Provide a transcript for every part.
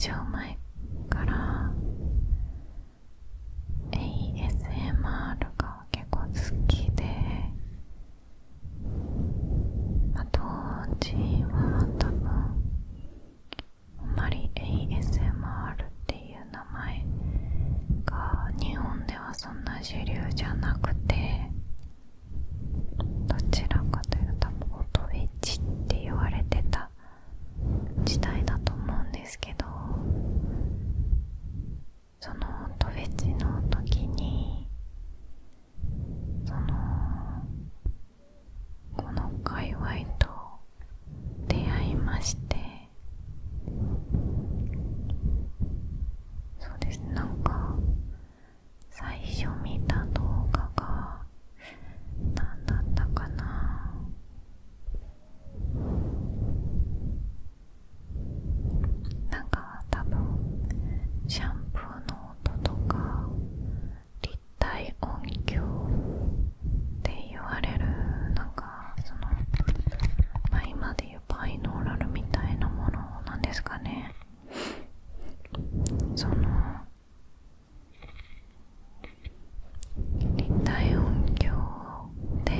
上前から ASMR が結構好きで、当時は多分あんまり ASMR っていう名前が日本ではそんな主流じゃなくて、どちらかというと多分音フェッチって言われてた時代だと思うんですけど、その音フェッチの時にこの界隈と出会いまして、そうですね、なんか最初見た動画が何だったかな、なんか多分シャンプーの音とか立体音響って言われる、なんかその今でいうバイノーラルみたいなものなんですかね。その立体音響で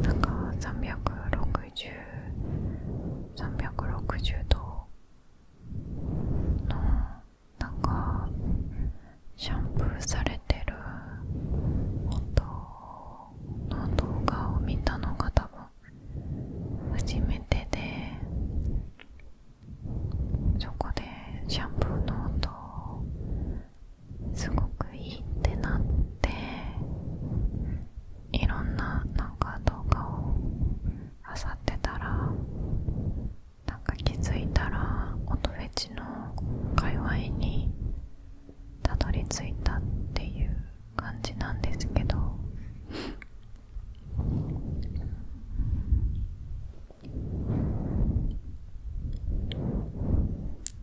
なんか360度のなんかシャンプーされてる音の動画を見たのが多分初めてで、そこでシャンプーの音すごくいいってなって、いろんななんか動画を漁ってたら、なんか気づいたら音フェチの界隈にたどり着いたっていう感じなんですけど、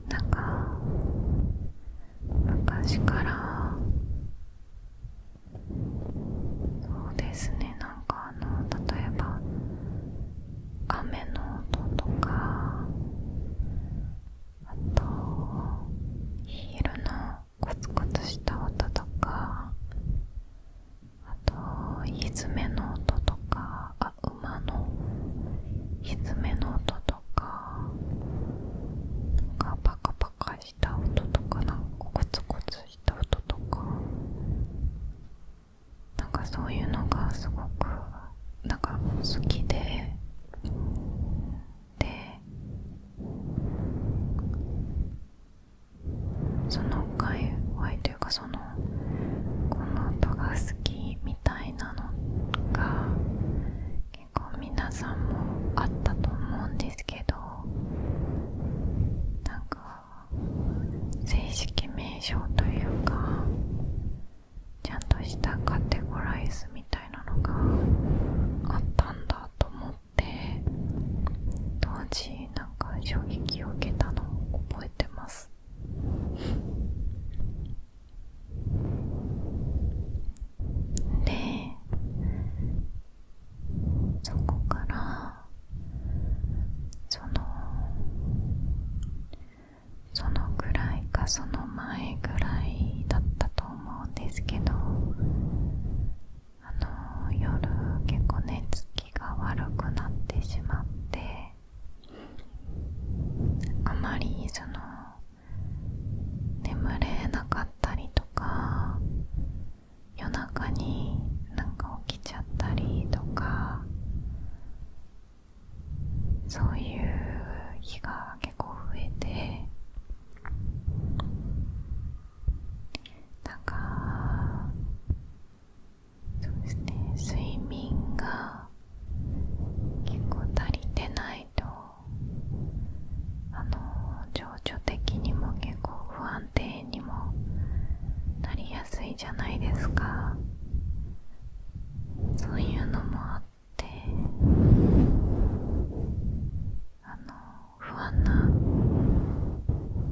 なんか昔からそうですね、なんか例えば雨の音とか、あとヒールのコツコツした音とか、あとひづめの音とか、馬のひづめの音とか、なんかパカパカした音とか、なんかコツコツした音とか、なんかそういうのがすごくなんか好きで、その界隈というか、この音が好きみたいなのが結構皆さんもあったと思うんですけど、なんか正式名称というかちゃんとしたカテゴライズみたいなのがあったんだと思って、当時なんか衝撃を受けたのを覚えてます。で、そこからそのぐらいかその前ぐらいだったと思うんですけど、夜結構寝つきが悪くなってしまって、あまり眠れなかったりとか、夜中になんか起きちゃったりとか、そういう日が結構増えて、なんかそうですね、睡眠が結構足りてないと情緒的にも結構不安定にもなりやすいじゃないですか。そういうのもあって、不安な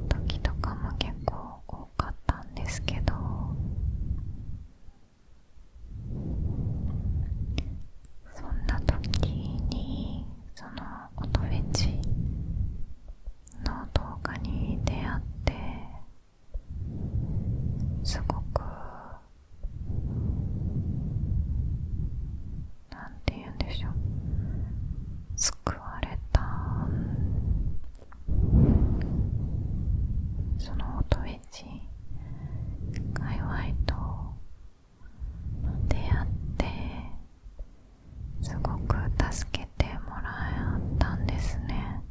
時とかも結構多かったんですけど、そんな時にその音フェチの動画ち界隈と出会ってすごく助けてもらったんですね。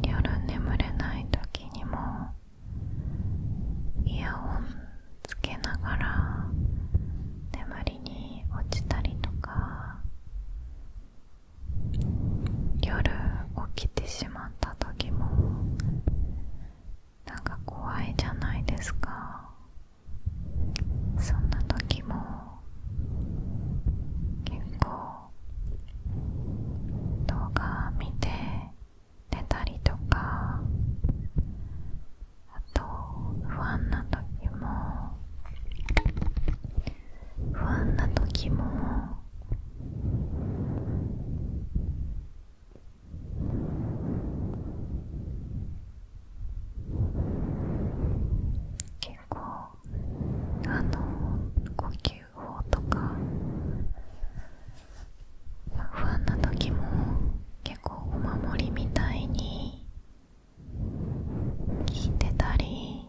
夜眠れない時にもイヤホンつけながら眠りに落ちたりとか、夜起きてしまった時もなんか怖いじゃないですか。そんな時も結構動画見て寝たりとか、あと不安な時も結構呼吸法とか、不安な時も結構お守りみたいに聞いてたり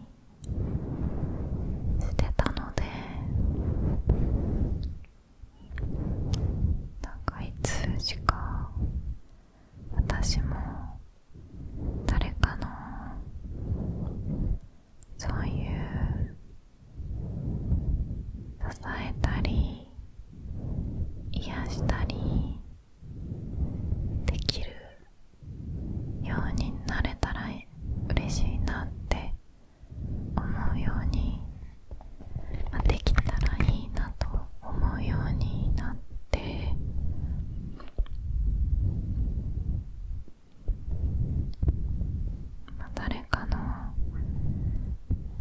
してたので、なんかいつしか私も誰かのそういう支えたり癒したりできるようになれたら嬉しいなって思うように、できたらいいなと思うようになって、誰かの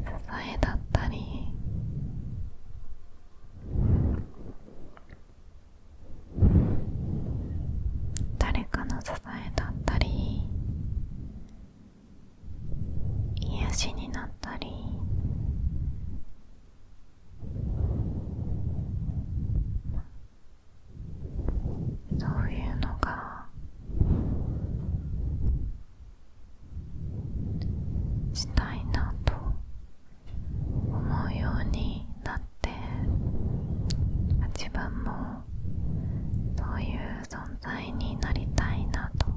支えだったり誰かの支えだったり癒しになったり、そういうのがしたいなと思うようになって、自分もそういう存在になりたいなと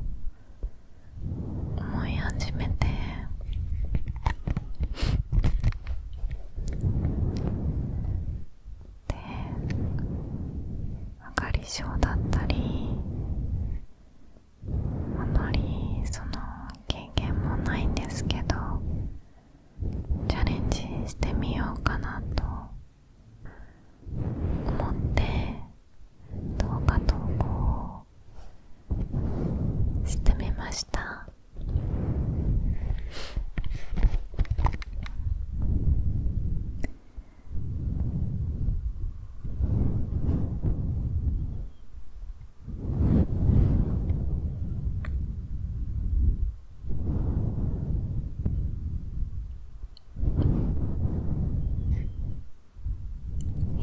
思い始めて、で、あかり症だったりあまりその経験もないんですけど、チャレンジしてみようかなと思って動画投稿してみました。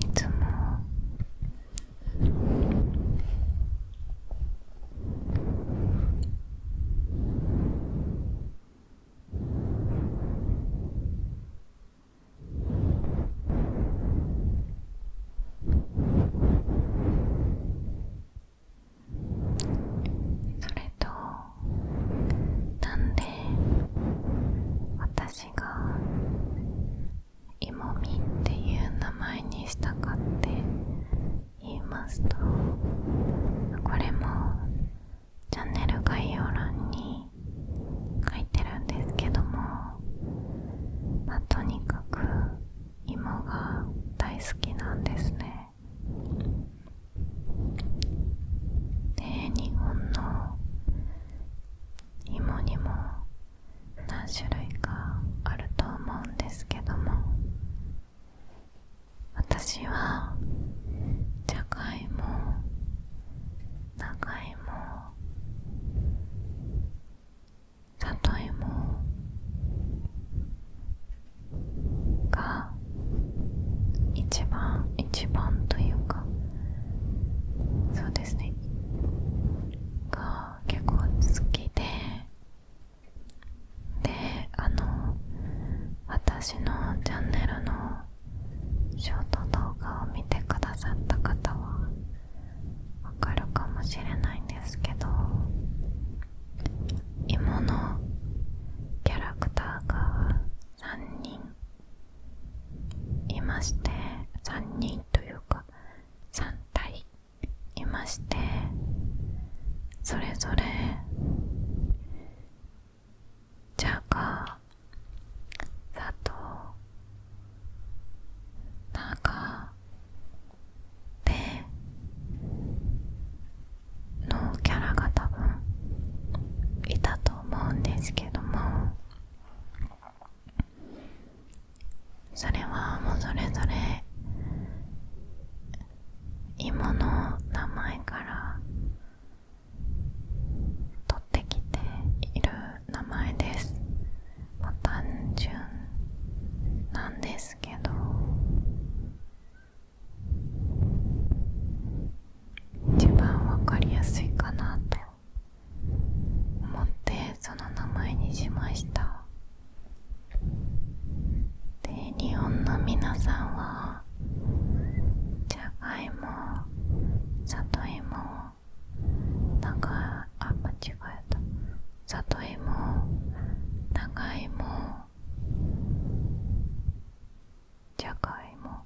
いつもそれと、なんで私がいもみっていう名前にしたかって言いますと、これもチャンネル概要欄に書いてるんですけども、とにかく芋が大好きなんですね。で、日本の芋にも何種類かあると思うんですけども、私はじゃがいも、長芋、里芋が一番というか、そうですね、が結構好きで、私のチャンネルのショート動画を見てくださった方はわかるかもしれないんですけど、芋のキャラクターが3人いまして、3人というか3体いまして、それぞれジャガ、佐藤、長でのキャラが多分いたと思うんですけども、それはもうそれぞれ芋の名前から取ってきている名前です。単純なんですけど、一番わかりやすいかなと思ってその名前にしました。で、日本の皆さんはじゃがいも、里芋、間違えた、里芋、長芋、じゃがいも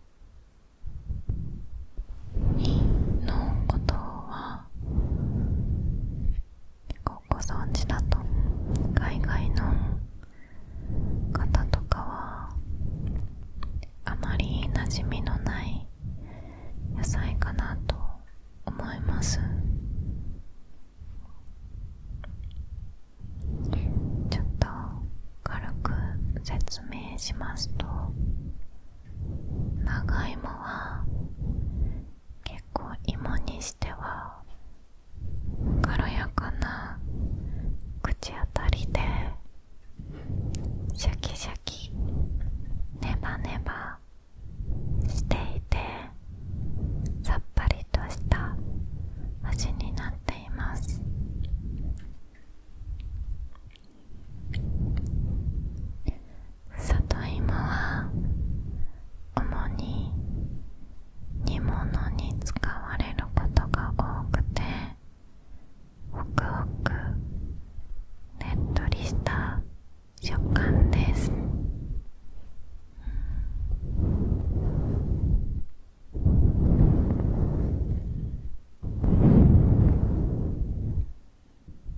のことは結構ご存知だと、海外の方とかはあまり馴染みのない野菜かなと思います。ちょっと軽く説明しますと、長芋は結構芋にしては軽やかな口当たりで、シャキシャキネバネバしていて、さっぱりとした味になっています。里芋は主に煮物に使われることが多くて、ホクホクねっとりした食感です。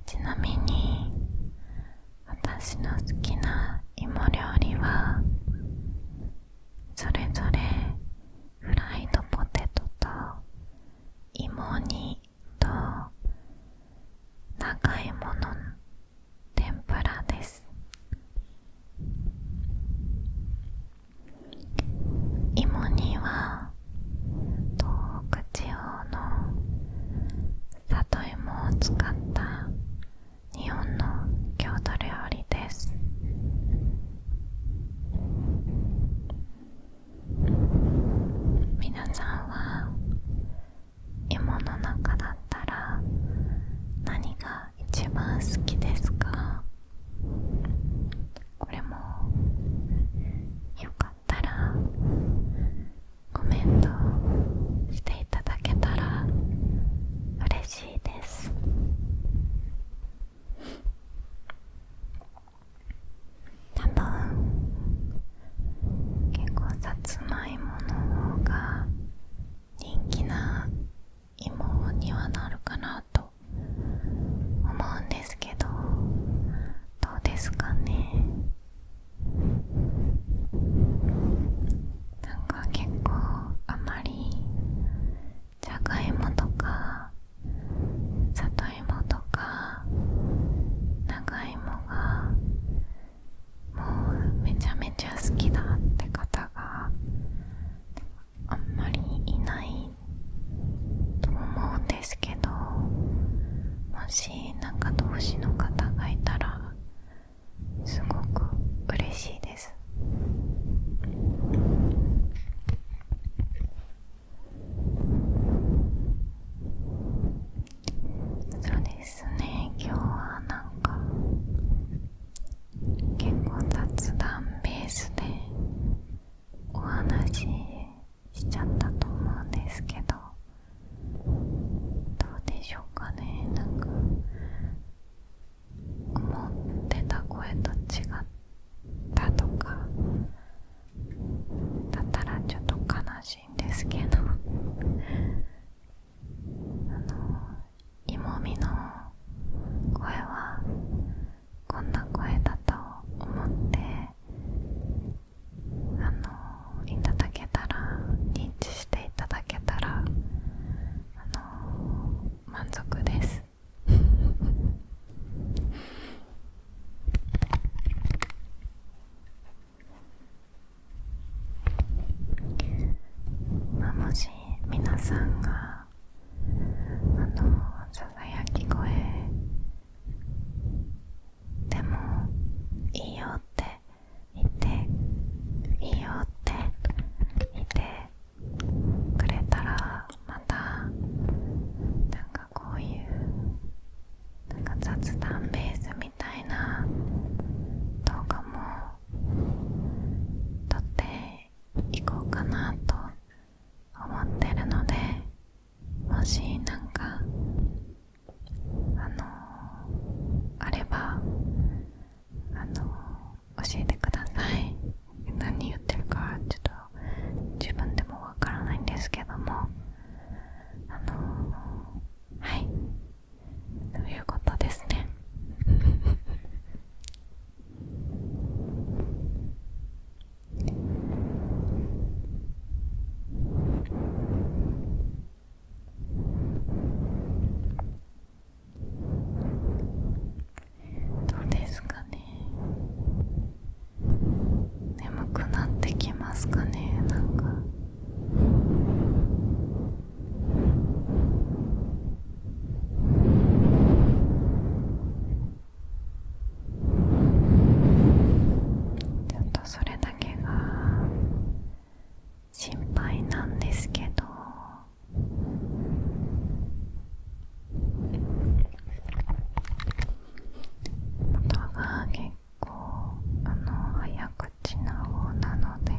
ちなみに私の好きな芋料理は、それぞれフライドポテトと芋煮と長芋の天ぷらです。芋煮は東北地方の里芋を使った日本の郷土料理です。皆さんは芋の中だったら何が一番好きですか？これもよかったらコメントしていただけたら嬉しいです。多分結構さつまいもの方が人気な芋にはなるかなと思うんですけど、どうですかね。なんか結構あまりじゃがいもとか里芋とか長芋がもうめちゃめちゃ好きだって方があんまりいないと思うんですけど、もしなんか同士の方がいたらすごく教えてください。何言ってるかちょっと自分でもわからないんですけども、はいということですね。どうですかね。眠くなってきますかね。なんかちょっとそれだけが心配なんですけど、元が結構早口な方なので、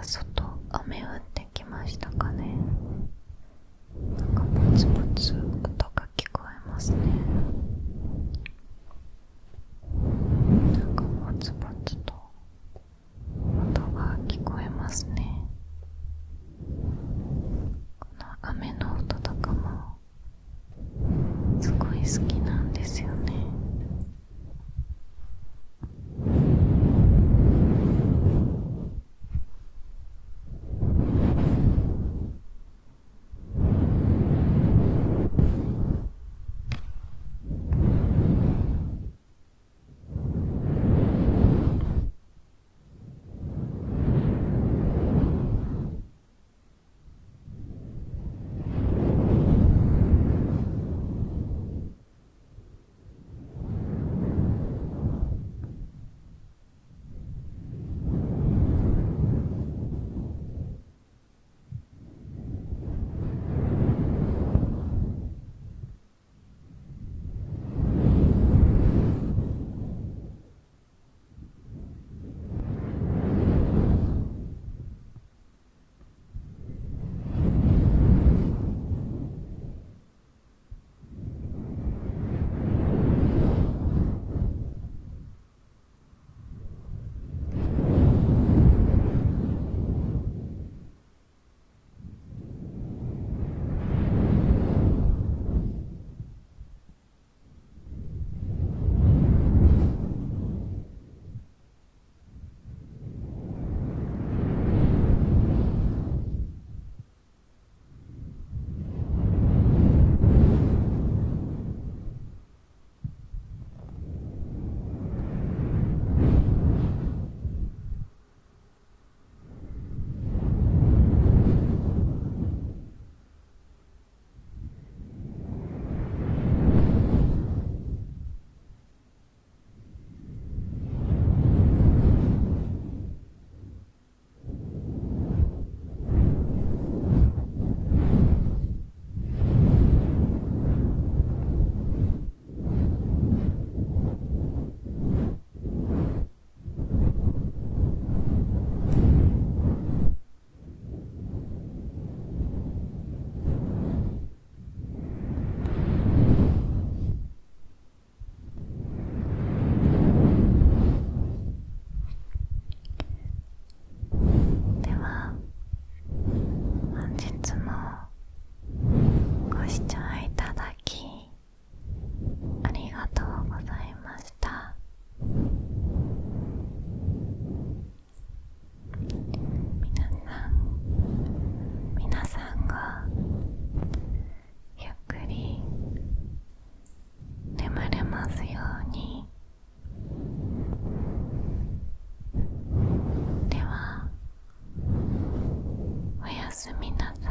外雨降ってきましたかね。なんかポツポツ音が聞こえますね。なんかポツポツと音が聞こえますね。この雨の音とかもすごい好きなんですよね。では本日もご視聴いただきありがとうございました。皆さんがゆっくり眠れますように。ではおやすみなさい。